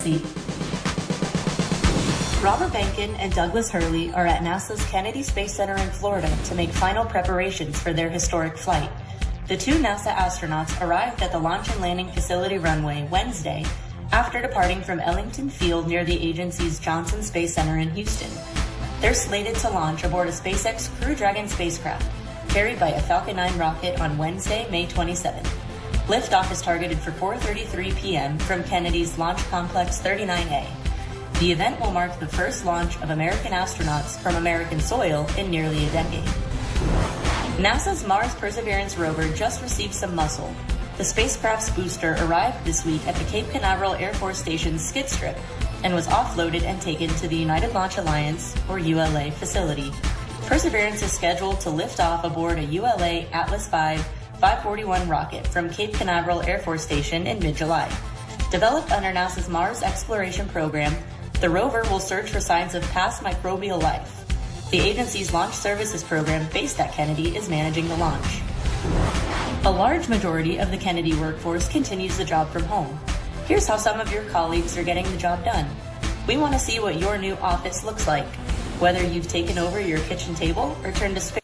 seat. Robert Behnken and Douglas Hurley are at NASA's Kennedy Space Center in Florida to make final preparations for their historic flight. The two NASA astronauts arrived at the Launch and Landing Facility runway Wednesday after departing from Ellington Field near the agency's Johnson Space Center in Houston. They're slated to launch aboard a SpaceX Crew Dragon spacecraft carried by a Falcon 9 rocket on Wednesday, May 27th. Liftoff is targeted for 4:33 p.m. from Kennedy's Launch Complex 39A. The event will mark the first launch of American astronauts from American soil in nearly a decade. NASA's Mars Perseverance rover just received some muscle. The spacecraft's booster arrived this week at the Cape Canaveral Air Force Station's skid strip and was offloaded and taken to the United Launch Alliance, or ULA, facility. Perseverance is scheduled to lift off aboard a ULA Atlas V 541 rocket from Cape Canaveral Air Force Station in mid-July. Developed under NASA's Mars Exploration Program, the rover will search for signs of past microbial life. The agency's launch services program based at Kennedy is managing the launch. A large majority of the Kennedy workforce continues the job from home. Here's how some of your colleagues are getting the job done. We want to see what your new office looks like, whether you've taken over your kitchen table or turned a space.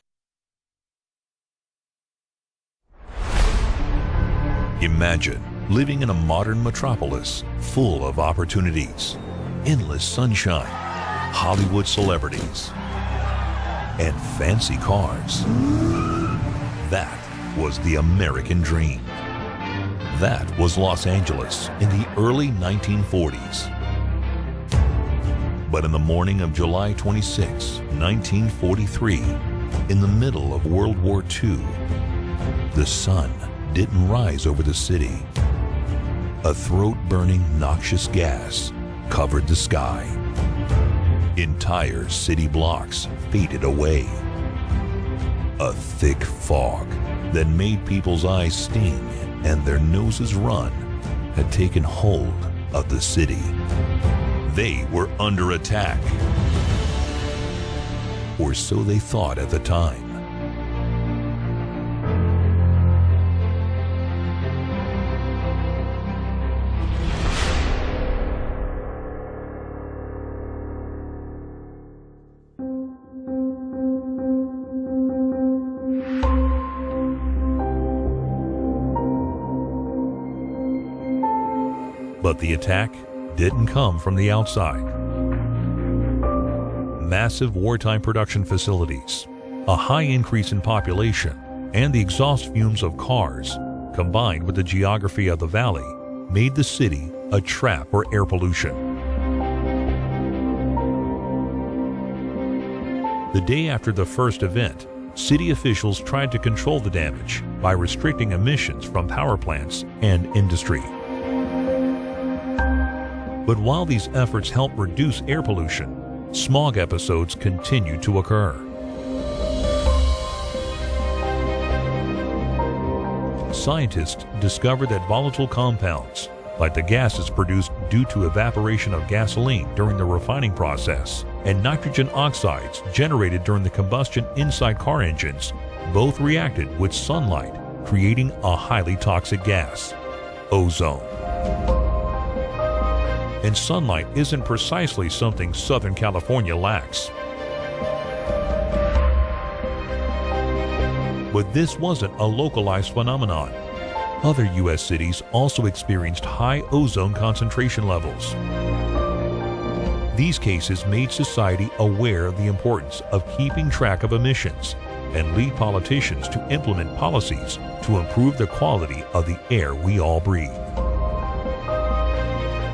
Imagine living in a modern metropolis full of opportunities, endless sunshine, Hollywood celebrities, and fancy cars. That was the American dream. That was Los Angeles in the early 1940s. But in the morning of July 26, 1943, in the middle of World War II, the sun didn't rise over the city. A throat-burning noxious gas covered the sky. Entire city blocks faded away. A thick fog that made people's eyes sting and their noses run had taken hold of the city. They were under attack, or so they thought at the time. But the attack didn't come from the outside. Massive wartime production facilities, a high increase in population, and the exhaust fumes of cars, combined with the geography of the valley, made the city a trap for air pollution. The day after the first event, city officials tried to control the damage by restricting emissions from power plants and industry. But while these efforts helped reduce air pollution, smog episodes continued to occur. Scientists discovered that volatile compounds, like the gases produced due to evaporation of gasoline during the refining process, and nitrogen oxides generated during the combustion inside car engines, both reacted with sunlight, creating a highly toxic gas, ozone. And sunlight isn't precisely something Southern California lacks. But this wasn't a localized phenomenon. Other U.S. cities also experienced high ozone concentration levels. These cases made society aware of the importance of keeping track of emissions and lead politicians to implement policies to improve the quality of the air we all breathe.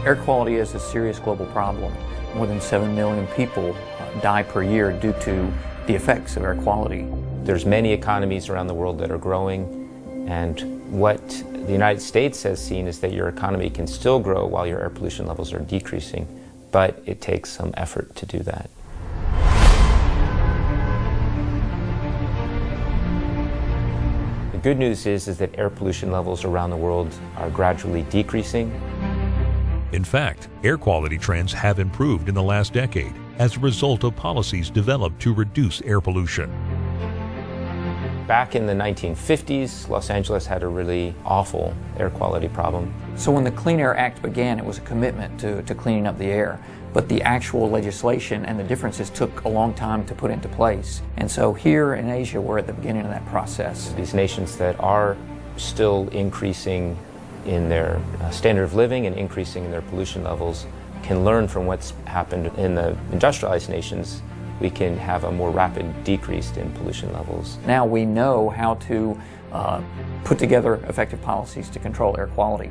Air quality is a serious global problem. More than 7 million people die per year due to the effects of air quality. There's many economies around the world that are growing, and what the United States has seen is that your economy can still grow while your air pollution levels are decreasing, but it takes some effort to do that. The good news is that air pollution levels around the world are gradually decreasing. In fact, air quality trends have improved in the last decade as a result of policies developed to reduce air pollution. Back in the 1950s, Los Angeles had a really awful air quality problem. So when the Clean Air Act began, it was a commitment to cleaning up the air. But the actual legislation and the differences took a long time to put into place. And so here in Asia, we're at the beginning of that process. These nations that are still increasing in their standard of living and increasing in their pollution levels can learn from what's happened in the industrialized nations. We can have a more rapid decrease in pollution levels. Now we know how to put together effective policies to control air quality.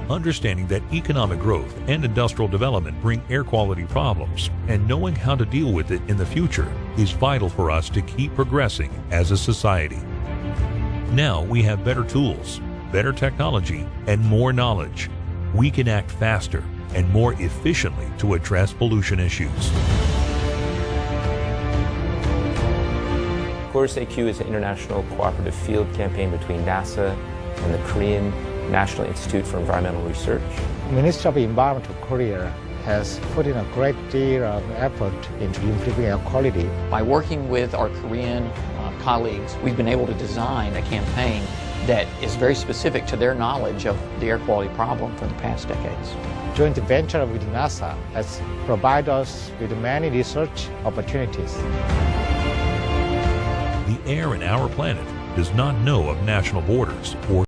Understanding that economic growth and industrial development bring air quality problems and knowing how to deal with it in the future is vital for us to keep progressing as a society. Now we have better tools, better technology, and more knowledge. We can act faster and more efficiently to address pollution issues. Chorus AQ is an international cooperative field campaign between NASA and the Korean National Institute for Environmental Research. Ministry of Environment of Korea has put in a great deal of effort into improving air quality. By working with our Korean colleagues, we've been able to design a campaign that is very specific to their knowledge of the air quality problem from the past decades. Joint venture with NASA has provided us with many research opportunities. The air in our planet does not know of national borders or